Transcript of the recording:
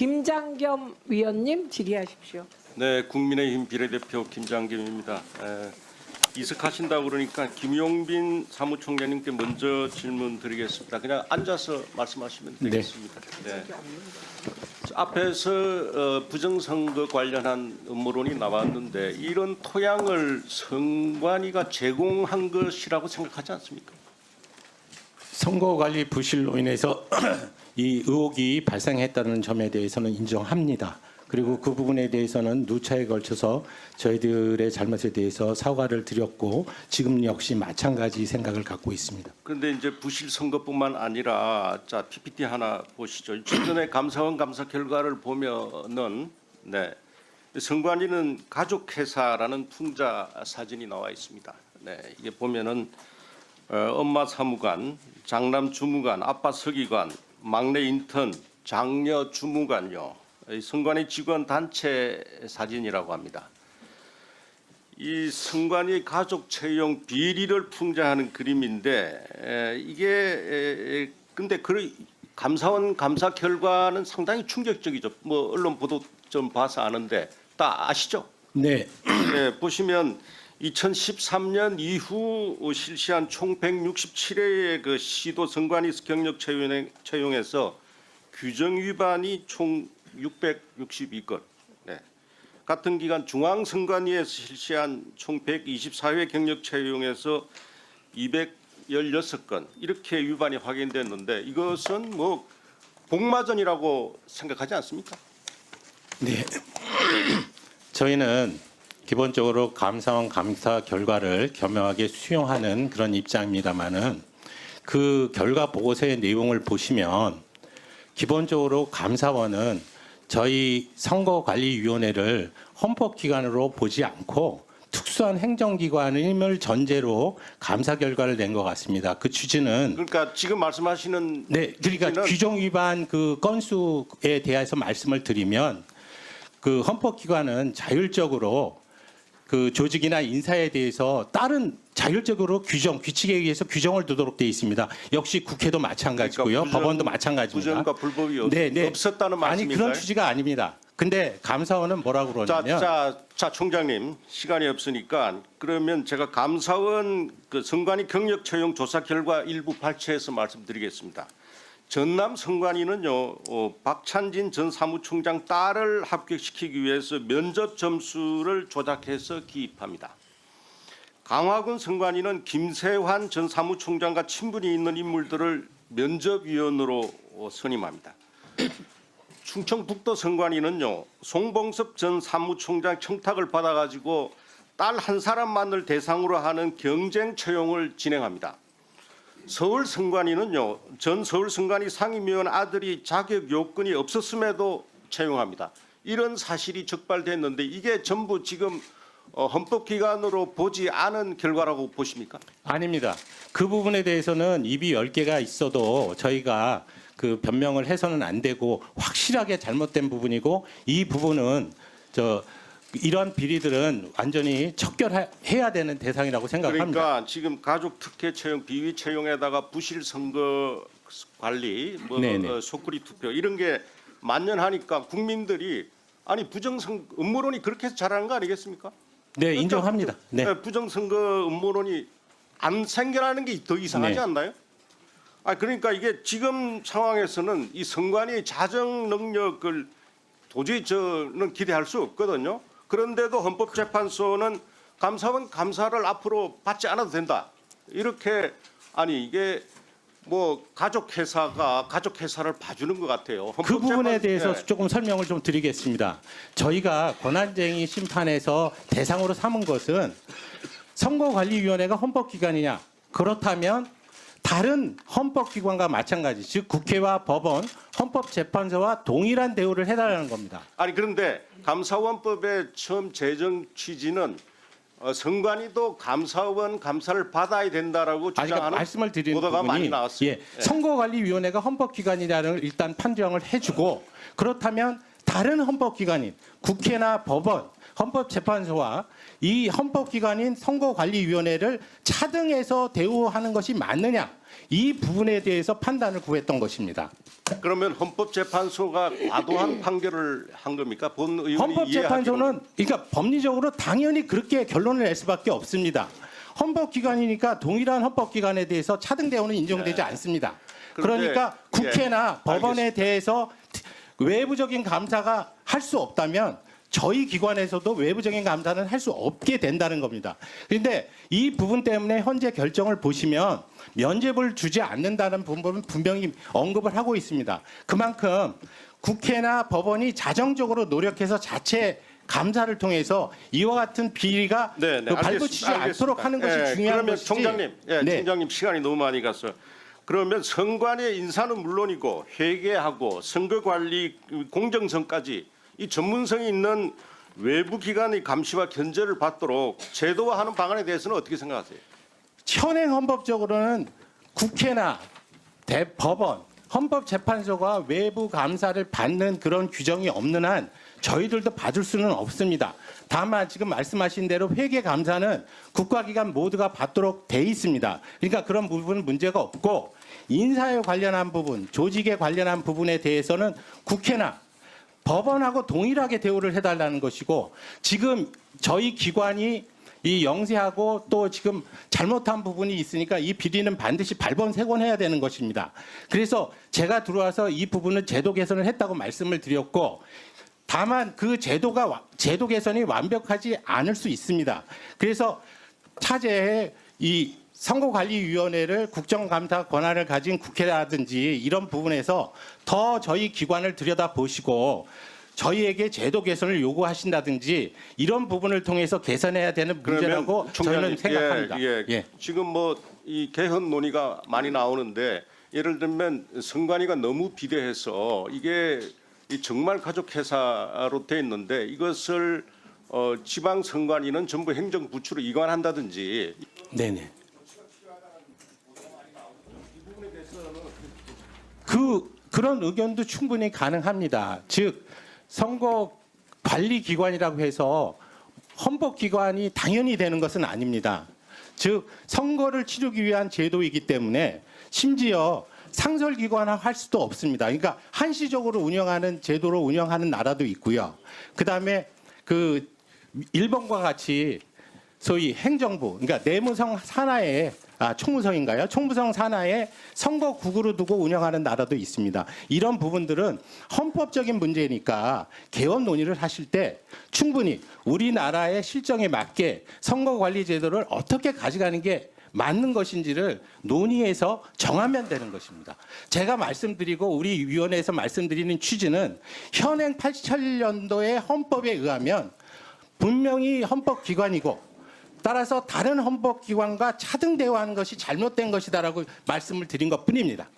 김장겸 위원님 질의하십시오. 네, 국민의힘 비례대표 김장겸입니다. 이석하신다고 그러니까 김용빈 사무총장님께 먼저 질문 드리겠습니다. 그냥 앉아서 말씀하시면 되겠습니다. 네. 앞에서 부정선거 관련한 음모론이 나왔는데 이런 토양을 선관위가 제공한 것이라고 생각하지 않습니까? 선거관리 부실로 인해서 이 의혹이 발생했다는 점에 대해서는 인정합니다. 그리고 그 부분에 대해서는 누차에 걸쳐서 저희들의 잘못에 대해서 사과를 드렸고 지금 역시 마찬가지 생각을 갖고 있습니다. 그런데 이제 부실 선거뿐만 아니라 자 PPT 하나 보시죠. 최근에 감사원 감사 결과를 보면은 네, 선관위는 가족회사라는 풍자 사진이 나와 있습니다. 네, 이게 보면은 엄마 사무관, 장남 주무관, 아빠 서기관, 막내 인턴, 장녀 주무관요. 선관위 직원 단체 사진이라고 합니다. 이 선관위 가족 채용 비리를 풍자하는 그림인데 이게 근데 그 감사원 감사 결과는 상당히 충격적이죠. 뭐 언론 보도 좀 봐서 아는데 다 아시죠? 네. 네, 보시면 2013년 이후 실시한 총 167회의 그 시도 선관위 경력 채용에서 규정 위반이 총 662건. 네. 같은 기간 중앙선관위에서 실시한 총 124회 경력 채용에서 216건 이렇게 위반이 확인됐는데 이것은 뭐 복마전이라고 생각하지 않습니까? 네. 저희는 기본적으로 감사원 감사 결과를 겸허하게 수용하는 그런 입장입니다만은 그 결과 보고서의 내용을 보시면 기본적으로 감사원은 저희 선거관리위원회를 헌법기관으로 보지 않고 특수한 행정기관임을 전제로 감사 결과를 낸 것 같습니다. 그 취지는 그러니까 지금 말씀하시는 네, 그러니까 취지는 규정 위반 그 건수에 대해서 말씀을 드리면 그 헌법기관은 자율적으로 그 조직이나 인사에 대해서 다른 자율적으로 규칙에 의해서 규정을 두도록 되어 있습니다. 역시 국회도 마찬가지고요. 그러니까 법원도 마찬가지입니다. 부정과 불법이 네. 없었다는 아니 말씀인가요? 그런 취지가 아닙니다. 근데 감사원은 뭐라고 그러냐면 자 총장님 시간이 없으니까 그러면 제가 감사원 그 선관위 경력 채용 조사 결과 일부 발췌해서 말씀드리겠습니다. 전남 선관위는요 박찬진 전 사무총장 딸을 합격시키기 위해서 면접 점수를 조작해서 기입합니다. 강화군 선관위는 김세환 전 사무총장과 친분이 있는 인물들을 면접위원으로 선임합니다. 충청북도 선관위는요 송봉섭 전 사무총장 청탁을 받아가지고 딸 한 사람만을 대상으로 하는 경쟁 채용을 진행합니다. 서울 선관위는요 전 서울 선관위 상임위원 아들이 자격 요건이 없었음에도 채용합니다. 이런 사실이 적발됐는데 이게 전부 지금 헌법기관으로 보지 않은 결과라고 보십니까? 아닙니다. 그 부분에 대해서는 입이 10개가 있어도 저희가 그 변명을 해서는 안 되고 확실하게 잘못된 부분이고 이 부분은 이러한 비리들은 완전히 척결해야 되는 대상이라고 생각합니다. 그러니까 지금 가족 특혜 채용, 비위 채용에다가 부실 선거 관리, 속구리 투표 이런 게 만연하니까 국민들이 아니 부정선 음모론이 그렇게 해서 잘하는 거 아니겠습니까? 네, 인정합니다. 네. 부정선거 음모론이 안 생겨나는 게 더 이상하지 네. 않나요? 그러니까 이게 지금 상황에서는 이 선관위 자정 능력을 도저히 저는 기대할 수 없거든요. 그런데도 헌법재판소는 감사원 감사를 앞으로 받지 않아도 된다. 이렇게 아니 이게 뭐 가족회사가 가족회사를 봐주는 것 같아요. 그 부분에 대해서 네. 조금 설명을 좀 드리겠습니다. 저희가 권한쟁의 심판에서 대상으로 삼은 것은 선거관리위원회가 헌법기관이냐 그렇다면 다른 헌법기관과 마찬가지 즉 국회와 법원, 헌법재판소와 동일한 대우를 해달라는 겁니다. 아니 그런데 감사원법의 처음 제정 취지는 선관위도 감사원 감사를 받아야 된다라고 그러니까 주장하는 말씀을 드리는 보도가 부분이 많이 나왔어요. 선거관리위원회가 헌법기관이라는 걸 일단 판정을 해주고 그렇다면 다른 헌법기관인 국회나 법원, 헌법재판소와 이 헌법기관인 선거관리위원회를 차등해서 대우하는 것이 맞느냐, 이 부분에 대해서 판단을 구했던 것입니다. 그러면 헌법재판소가 과도한 판결을 한 겁니까? 본 의원이 헌법재판소는 그러니까 법리적으로 당연히 그렇게 결론을 낼 수밖에 없습니다. 헌법기관이니까 동일한 헌법기관에 대해서 차등 대우는 인정되지 않습니다. 그런데, 그러니까 국회나 예, 법원에 알겠습니다. 대해서 외부적인 감사가 할 수 없다면 저희 기관에서도 외부적인 감사는 할 수 없게 된다는 겁니다. 그런데 이 부분 때문에 현재 결정을 보시면 면죄부를 주지 않는다는 부분은 분명히 언급을 하고 있습니다. 그만큼 국회나 법원이 자정적으로 노력해서 자체 감사를 통해서 이와 같은 비리가 발붙이지 않도록 하는 것이 중요한 그러면 것이지. 총장님, 총장님 시간이 너무 많이 갔어요. 그러면 선관위의 인사는 물론이고 회계하고 선거관리 공정성까지 이 전문성이 있는 외부 기관의 감시와 견제를 받도록 제도화하는 방안에 대해서는 어떻게 생각하세요? 현행 헌법적으로는 국회나 법원, 헌법재판소가 외부 감사를 받는 그런 규정이 없는 한 저희들도 받을 수는 없습니다. 다만 지금 말씀하신 대로 회계 감사는 국가기관 모두가 받도록 돼 있습니다. 그러니까 그런 부분은 문제가 없고 인사에 관련한 부분, 조직에 관련한 부분에 대해서는 국회나 법원하고 동일하게 대우를 해달라는 것이고 지금 저희 기관이 이 영세하고 또 지금 잘못한 부분이 있으니까 이 비리는 반드시 발본색원해야 되는 것입니다. 그래서 제가 들어와서 이 부분은 제도 개선을 했다고 말씀을 드렸고 다만 그 제도 개선이 완벽하지 않을 수 있습니다. 그래서 차제에 이 선거관리위원회를 국정감사 권한을 가진 국회라든지 이런 부분에서 더 저희 기관을 들여다보시고 저희에게 제도 개선을 요구하신다든지 이런 부분을 통해서 개선해야 되는 문제라고 저희는 생각합니다. 예. 지금 뭐 이 개헌 논의가 많이 나오는데 예를 들면 선관위가 너무 비대해서 이게 이 정말 가족 회사로 돼 있는데 이것을 지방 선관위는 전부 행정부처로 이관한다든지. 네네. 그런 의견도 충분히 가능합니다. 즉 선거관리기관이라고 해서 헌법기관이 당연히 되는 것은 아닙니다. 즉 선거를 치르기 위한 제도이기 때문에 심지어 상설기관화 할 수도 없습니다. 그러니까 한시적으로 운영하는 제도로 운영하는 나라도 있고요. 그다음에 그 일본과 같이 소위 행정부, 그러니까 내무성 산하에 총무성인가요? 총무성 산하에 선거국으로 두고 운영하는 나라도 있습니다. 이런 부분들은 헌법적인 문제니까 개헌 논의를 하실 때 충분히 우리나라의 실정에 맞게 선거관리 제도를 어떻게 가져가는 게 맞는 것인지를 논의해서 정하면 되는 것입니다. 제가 말씀드리고 우리 위원회에서 말씀드리는 취지는 현행 87년도의 헌법에 의하면 분명히 헌법기관이고 따라서 다른 헌법기관과 차등 대우하는 것이 잘못된 것이다라고 말씀을 드린 것뿐입니다.